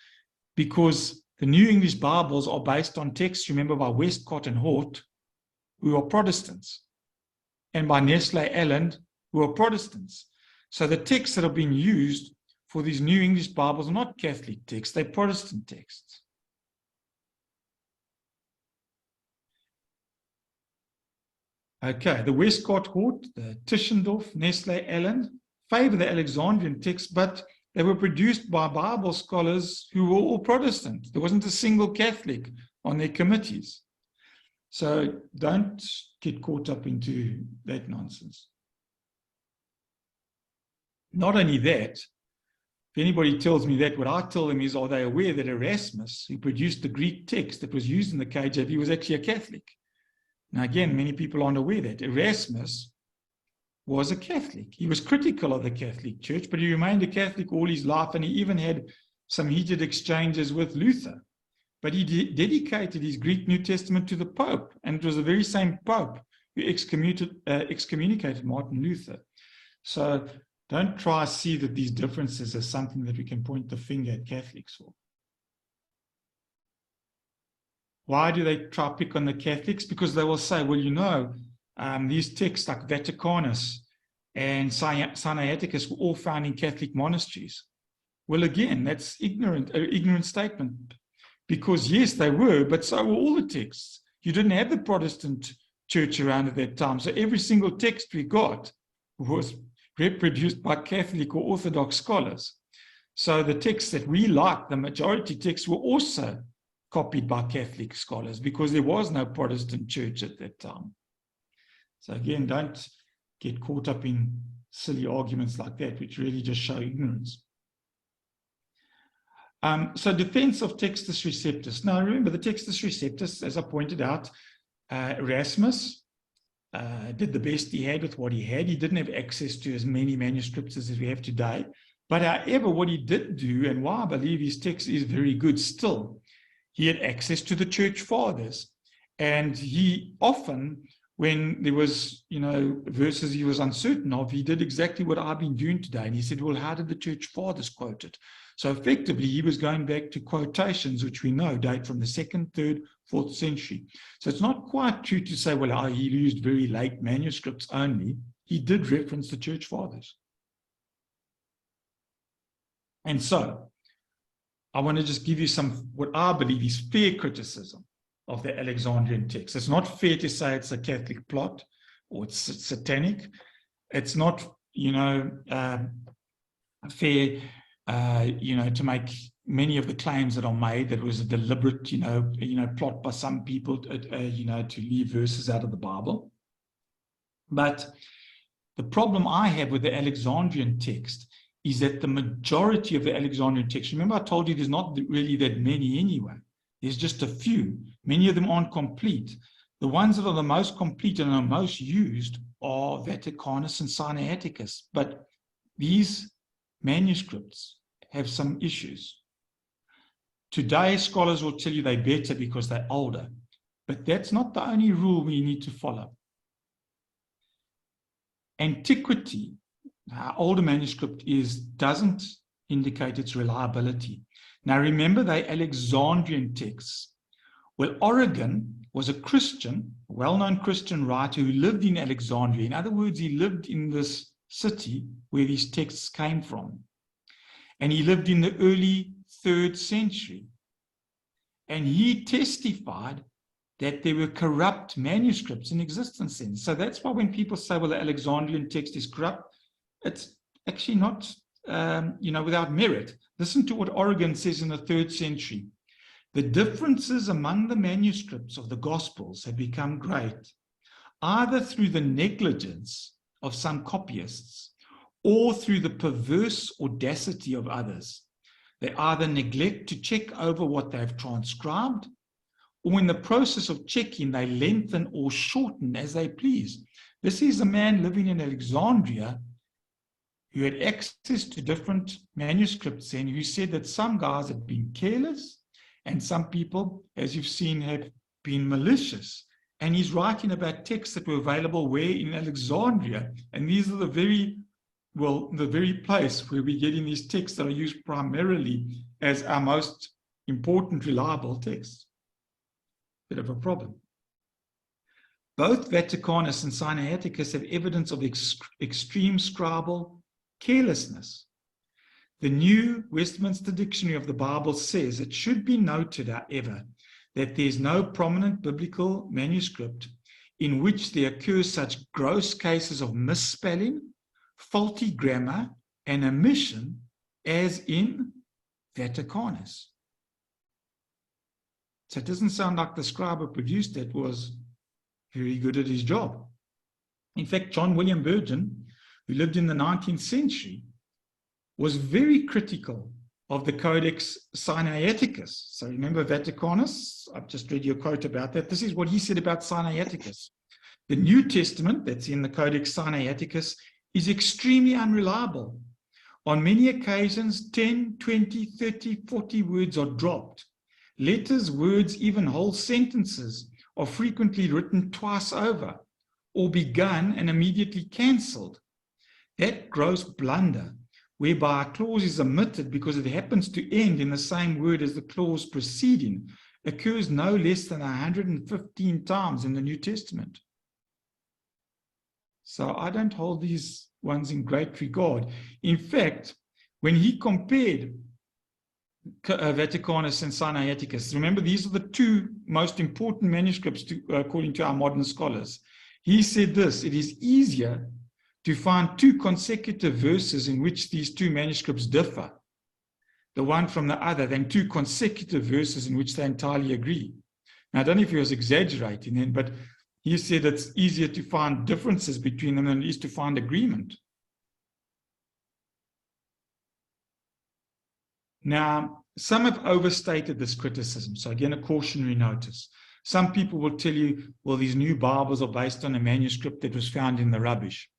because the New English Bibles are based on texts, remember, by Westcott and Hort, who are Protestants, and by Nestle Aland, who are Protestants. So the texts that have been used for these New English Bibles are not Catholic texts, they're Protestant texts. Okay, the Westcott Hort, the Tischendorf, Nestle Aland favor the Alexandrian text, but they were produced by Bible scholars who were all Protestant. There wasn't a single Catholic on their committees. So don't get caught up into that nonsense. Not only that, if anybody tells me that, what I tell them is, are they aware that Erasmus, who produced the Greek text that was used in the KJV, was actually a Catholic? Now again, many people aren't aware that Erasmus was a Catholic. He was critical of the Catholic Church, but he remained a Catholic all his life, and he even had some heated exchanges with Luther. But he dedicated his Greek New Testament to the Pope, and it was the very same Pope who excommunicated Martin Luther. So don't try to see that these differences are something that we can point the finger at Catholics for. Why do they try to pick on the Catholics? Because they will say, well, these texts like Vaticanus and Sinaiticus were all found in Catholic monasteries. Well, again, that's ignorant statement. Because yes, they were, but so were all the texts. You didn't have the Protestant church around at that time. So every single text we got was reproduced by Catholic or Orthodox scholars. So the texts that we like, the majority texts, were also copied by Catholic scholars because there was no Protestant church at that time. So again, don't get caught up in silly arguments like that, which really just show ignorance. So defense of Textus Receptus. Now remember, the Textus Receptus, as I pointed out, Erasmus did the best he had with what he had. He didn't have access to as many manuscripts as we have today. But however, what he did do, and why I believe his text is very good still, he had access to the church fathers. And he often, when there was, verses he was uncertain of, he did exactly what I've been doing today. And he said, well, how did the church fathers quote it? So effectively, he was going back to quotations, which we know date from the 2nd, 3rd, 4th century. So it's not quite true to say, well, he used very late manuscripts only. He did reference the church fathers. And so I want to just give you what I believe is fair criticism of the Alexandrian text. It's not fair to say it's a Catholic plot or it's satanic. It's not, fair, to make many of the claims that are made that it was a deliberate, plot by some people, to leave verses out of the Bible. But the problem I have with the Alexandrian text is that the majority of the Alexandrian text, remember I told you there's not really that many anyway. There's just a few. Many of them aren't complete. The ones that are the most complete and are most used are Vaticanus and Sinaiticus. But these manuscripts have some issues. Today, scholars will tell you they're better because they're older. But that's not the only rule we need to follow. Antiquity, how old a manuscript is, doesn't indicate its reliability. Now remember, they Alexandrian texts. Well, Origen was a Christian, a well-known Christian writer who lived in Alexandria. In other words, he lived in this city where these texts came from. And he lived in the early 3rd century. And he testified that there were corrupt manuscripts in existence then. So that's why when people say, well, the Alexandrian text is corrupt, it's actually not, without merit. Listen to what Origen says in the 3rd century. The differences among the manuscripts of the Gospels have become great, either through the negligence of some copyists or through the perverse audacity of others. They either neglect to check over what they have transcribed, or in the process of checking, they lengthen or shorten as they please. This is a man living in Alexandria who had access to different manuscripts and who said that some guys had been careless and some people, as you've seen, have been malicious. And he's writing about texts that were available where? In Alexandria. And these are the very place where we're getting these texts that are used primarily as our most important, reliable texts. Bit of a problem. Both Vaticanus and Sinaiticus have evidence of extreme scribal carelessness. The New Westminster Dictionary of the Bible says it should be noted, however, that there is no prominent biblical manuscript in which there occurs such gross cases of misspelling, faulty grammar, and omission as in Vaticanus. So it doesn't sound like the scribe who produced it was very good at his job. In fact, John William Burgon, who lived in the 19th century, was very critical of the Codex Sinaiticus. So remember Vaticanus? I've just read you a quote about that. This is what he said about Sinaiticus. The New Testament that's in the Codex Sinaiticus is extremely unreliable. On many occasions, 10, 20, 30, 40 words are dropped. Letters, words, even whole sentences are frequently written twice over or begun and immediately cancelled. That gross blunder, whereby a clause is omitted because it happens to end in the same word as the clause preceding, occurs no less than 115 times in the New Testament. So I don't hold these ones in great regard. In fact, when he compared Vaticanus and Sinaiticus, remember these are the two most important manuscripts according to our modern scholars. He said this: it is easier to find two consecutive verses in which these two manuscripts differ, the one from the other, than two consecutive verses in which they entirely agree. Now, I don't know if he was exaggerating then, but he said it's easier to find differences between them than it is to find agreement. Now, some have overstated this criticism. So again, a cautionary notice. Some people will tell you, well, these new Bibles are based on a manuscript that was found in the rubbish.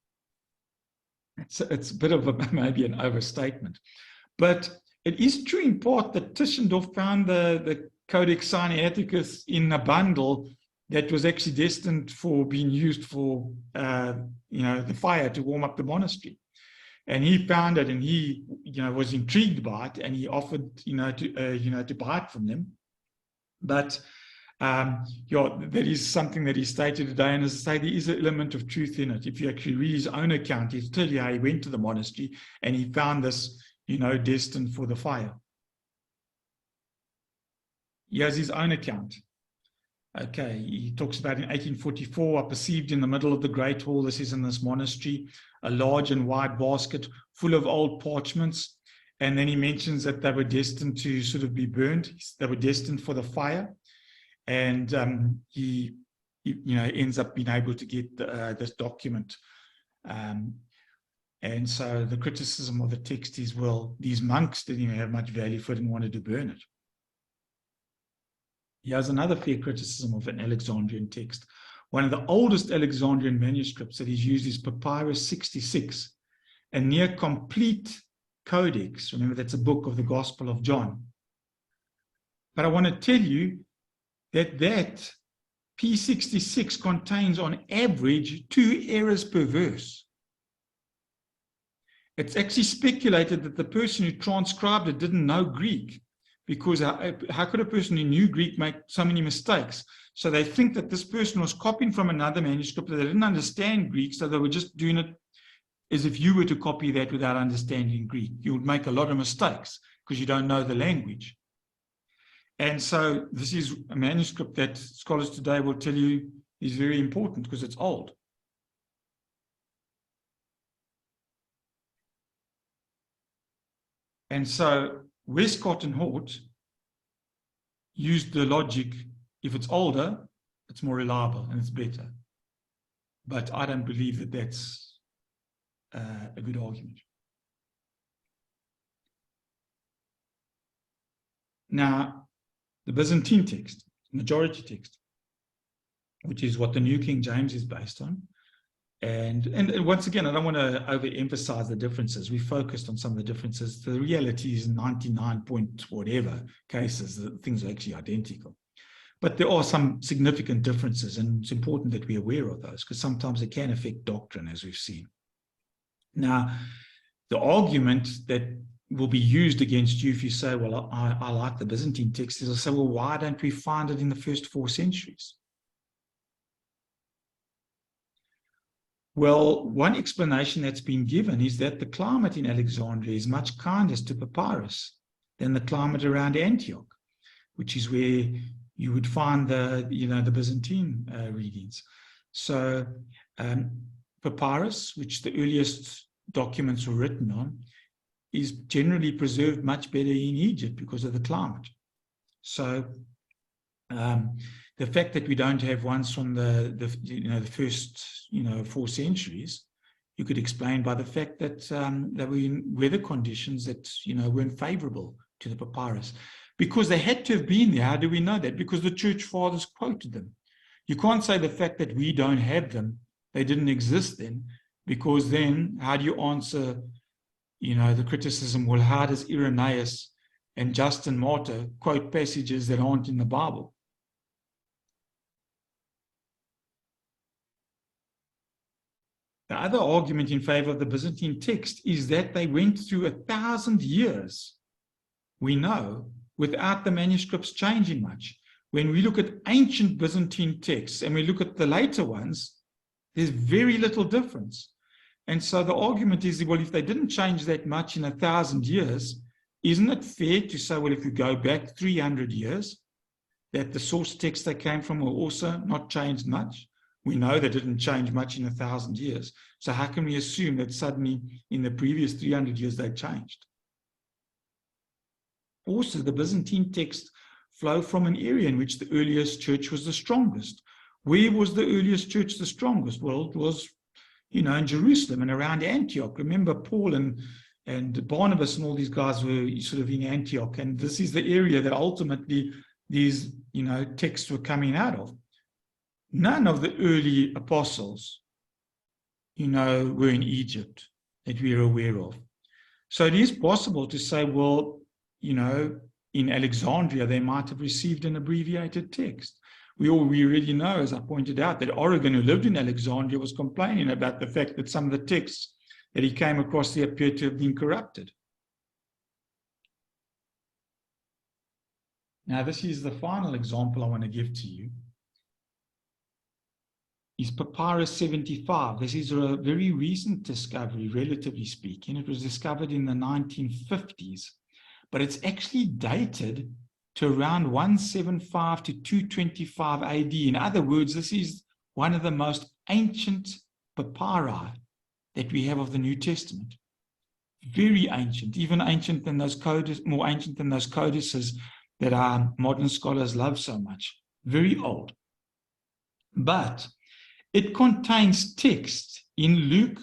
It's a bit of maybe an overstatement. But it is true in part that Tischendorf found the Codex Sinaiticus in a bundle that was actually destined for being used for the fire to warm up the monastery. And he found it, and he was intrigued by it, and he offered to buy it from them. But that is something that he stated today, and as I say, there is an element of truth in it. If you actually read his own account, he'll tell you how he went to the monastery and he found this, destined for the fire. He has his own account. Okay, he talks about in 1844, I perceived in the middle of the great hall, this is in this monastery, a large and wide basket full of old parchments. And then he mentions that they were destined to sort of be burned. They were destined for the fire. And he ends up being able to get this document. And so the criticism of the text is, well, these monks didn't even have much value for it and wanted to burn it. Here's another fair criticism of an Alexandrian text. One of the oldest Alexandrian manuscripts that is used is Papyrus 66, a near complete codex. Remember, that's a book of the Gospel of John. But I want to tell you that P66 contains on average 2 errors per verse. It's actually speculated that the person who transcribed it didn't know Greek, because how could a person who knew Greek make so many mistakes? So they think that this person was copying from another manuscript, that they didn't understand Greek, so they were just doing it as if you were to copy that without understanding Greek. You would make a lot of mistakes because you don't know the language. And so this is a manuscript that scholars today will tell you is very important because it's old. And so Westcott and Hort used the logic, if it's older, it's more reliable and it's better. But I don't believe that that's a good argument. Now, the Byzantine text, majority text, which is what the New King James is based on. And once again, I don't want to overemphasize the differences. We focused on some of the differences. The reality is 99 point whatever cases, things are actually identical. But there are some significant differences, and it's important that we're aware of those because sometimes they can affect doctrine, as we've seen. Now, the argument that will be used against you if you say, well, I like the Byzantine text, is I say, well, why don't we find it in the first 4 centuries? Well, one explanation that's been given is that the climate in Alexandria is much kinder to papyrus than the climate around Antioch, which is where you would find the Byzantine readings. So papyrus, which the earliest documents were written on, is generally preserved much better in Egypt because of the climate. So the fact that we don't have ones from the first 4 centuries, you could explain by the fact that they were in weather conditions that weren't favorable to the papyrus, because they had to have been there. How do we know that? Because the church fathers quoted them. You can't say the fact that we don't have them, they didn't exist then, because then how do you answer the criticism, well, how does Irenaeus and Justin Martyr quote passages that aren't in the Bible? The other argument in favor of the Byzantine text is that they went through 1,000 years, we know, without the manuscripts changing much. When we look at ancient Byzantine texts and we look at the later ones, there's very little difference. And so the argument is, well, if they didn't change that much in 1,000 years, isn't it fair to say, well, if you go back 300 years, that the source text they came from will also not change much? We know they didn't change much in 1,000 years. So how can we assume that suddenly in the previous 300 years they changed? Also, the Byzantine texts flow from an area in which the earliest church was the strongest. Where was the earliest church the strongest? Well, it was in Jerusalem and around Antioch. Remember, Paul and and Barnabas and all these guys were sort of in Antioch, and this is the area that ultimately these, texts were coming out of. None of the early apostles, were in Egypt that we are aware of. So it is possible to say, well, in Alexandria, they might have received an abbreviated text. We already know, as I pointed out, that Origen, who lived in Alexandria, was complaining about the fact that some of the texts that he came across there appeared to have been corrupted. Now, this is the final example I want to give to you. Is Papyrus 75. This is a very recent discovery, relatively speaking. It was discovered in the 1950s, but it's actually dated to around 175 to 225 AD. In other words, this is one of the most ancient papyri that we have of the New Testament. Very ancient, even ancient than those more ancient than those codices that our modern scholars love so much. Very old. But it contains text in Luke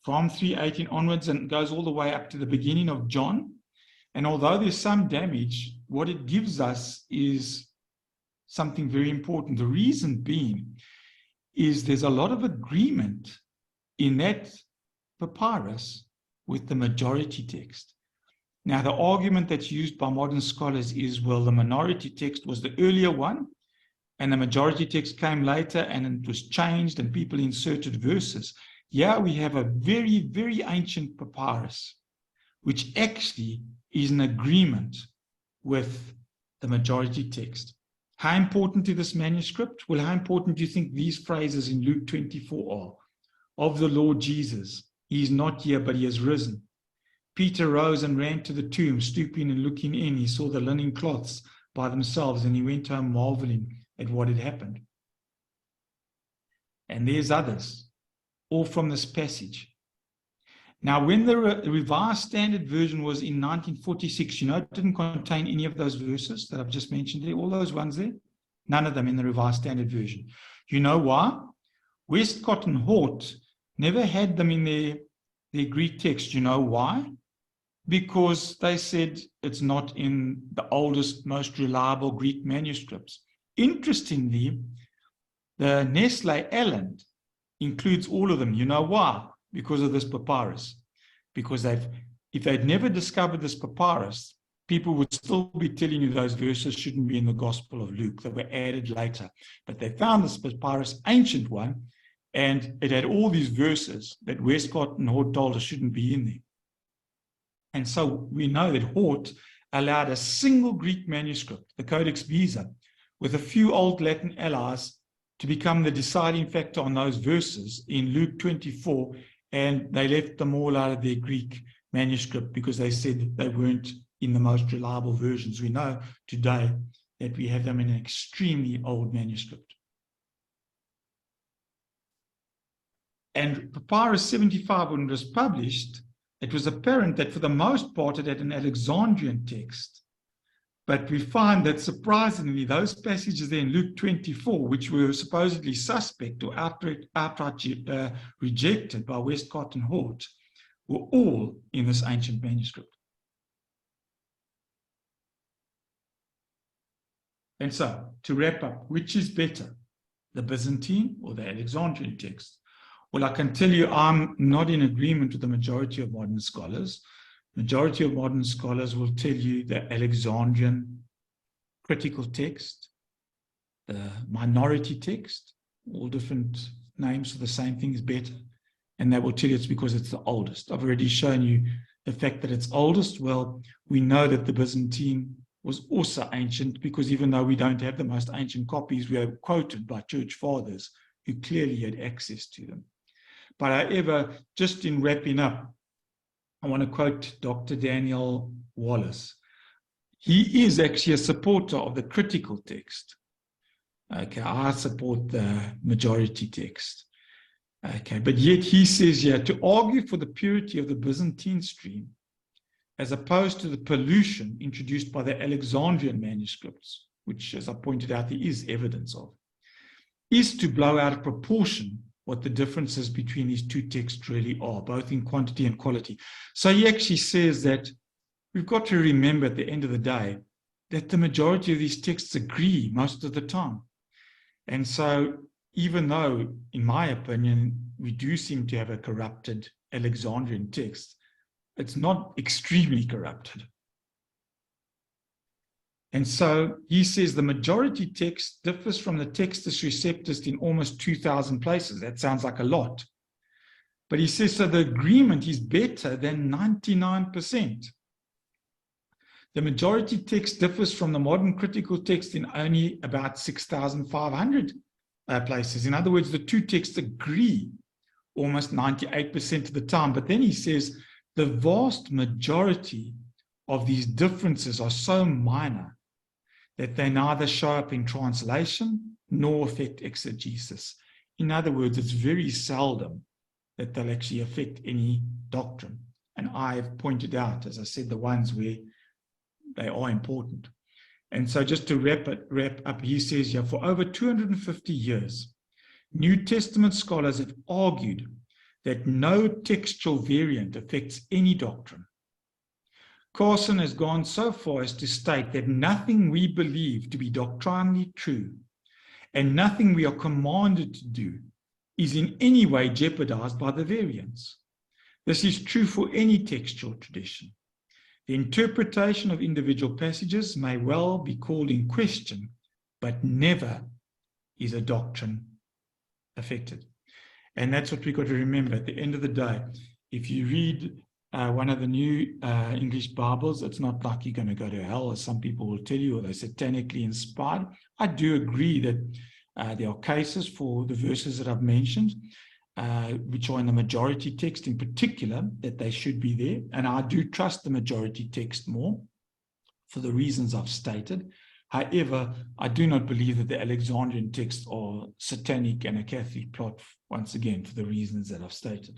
from 318 onwards and goes all the way up to the beginning of John. And although there's some damage, what it gives us is something very important. The reason being is there's a lot of agreement in that papyrus with the majority text. Now, the argument that's used by modern scholars is, well, the minority text was the earlier one, and the majority text came later, and it was changed, and people inserted verses. Here we have a very, very ancient papyrus, which actually is in agreement with the majority text. How important is this manuscript? Well, how important do you think these phrases in Luke 24 are? Of the Lord Jesus, he is not here, but he has risen. Peter rose and ran to the tomb, stooping and looking in. He saw the linen cloths by themselves, and he went home marveling at what had happened. And there's others, all from this passage. Now, when the Revised Standard Version was in 1946, it didn't contain any of those verses that I've just mentioned there, all those ones there. None of them in the Revised Standard Version. You know why? Westcott and Hort never had them in their Greek text. You know why? Because they said it's not in the oldest, most reliable Greek manuscripts. Interestingly, the Nestle Aland includes all of them. You know why? Because of this papyrus. Because if they'd never discovered this papyrus, people would still be telling you those verses shouldn't be in the Gospel of Luke. They were added later. But they found this papyrus, ancient one, and it had all these verses that Westcott and Hort told us shouldn't be in there. And so we know that Hort allowed a single Greek manuscript, the Codex Visa, with a few old Latin allies to become the deciding factor on those verses in Luke 24, and they left them all out of their Greek manuscript because they said they weren't in the most reliable versions. We know today that we have them in an extremely old manuscript. And Papyrus 75, when it was published, it was apparent that for the most part it had an Alexandrian text. But we find that surprisingly, those passages there in Luke 24, which were supposedly suspect or outright rejected by Westcott and Hort, were all in this ancient manuscript. And so, to wrap up, which is better, the Byzantine or the Alexandrian text? Well, I can tell you I'm not in agreement with the majority of modern scholars. Majority of modern scholars will tell you the Alexandrian critical text, the minority text, all different names for the same thing is better. And they will tell you it's because it's the oldest. I've already shown you the fact that it's oldest. Well, we know that the Byzantine was also ancient because even though we don't have the most ancient copies, we are quoted by church fathers who clearly had access to them. But however, just in wrapping up, I want to quote Dr. Daniel Wallace. He is actually a supporter of the critical text. Okay, I support the majority text. Okay, but yet he says here, to argue for the purity of the Byzantine stream, as opposed to the pollution introduced by the Alexandrian manuscripts, which, as I pointed out, there is evidence of, is to blow out of proportion what the differences between these two texts really are, both in quantity and quality. So he actually says that we've got to remember at the end of the day that the majority of these texts agree most of the time. And so even though, in my opinion, we do seem to have a corrupted Alexandrian text, it's not extremely corrupted. And so he says the majority text differs from the Textus Receptus in almost 2,000 places. That sounds like a lot. But he says, so the agreement is better than 99%. The majority text differs from the modern critical text in only about 6,500 places. In other words, the two texts agree almost 98% of the time. But then he says the vast majority of these differences are so minor that they neither show up in translation nor affect exegesis. In other words, it's very seldom that they'll actually affect any doctrine. And I've pointed out, as I said, the ones where they are important. And so just to wrap up, he says here, for over 250 years, New Testament scholars have argued that no textual variant affects any doctrine. Carson has gone so far as to state that nothing we believe to be doctrinally true and nothing we are commanded to do is in any way jeopardized by the variants. This is true for any textual tradition. The interpretation of individual passages may well be called in question, but never is a doctrine affected. And that's what we've got to remember at the end of the day. If you read one of the new English Bibles, it's not like you're going to go to hell, as some people will tell you, or they're satanically inspired. I do agree that there are cases for the verses that I've mentioned, which are in the majority text in particular, that they should be there. And I do trust the majority text more for the reasons I've stated. However, I do not believe that the Alexandrian texts are satanic and a Catholic plot, once again, for the reasons that I've stated.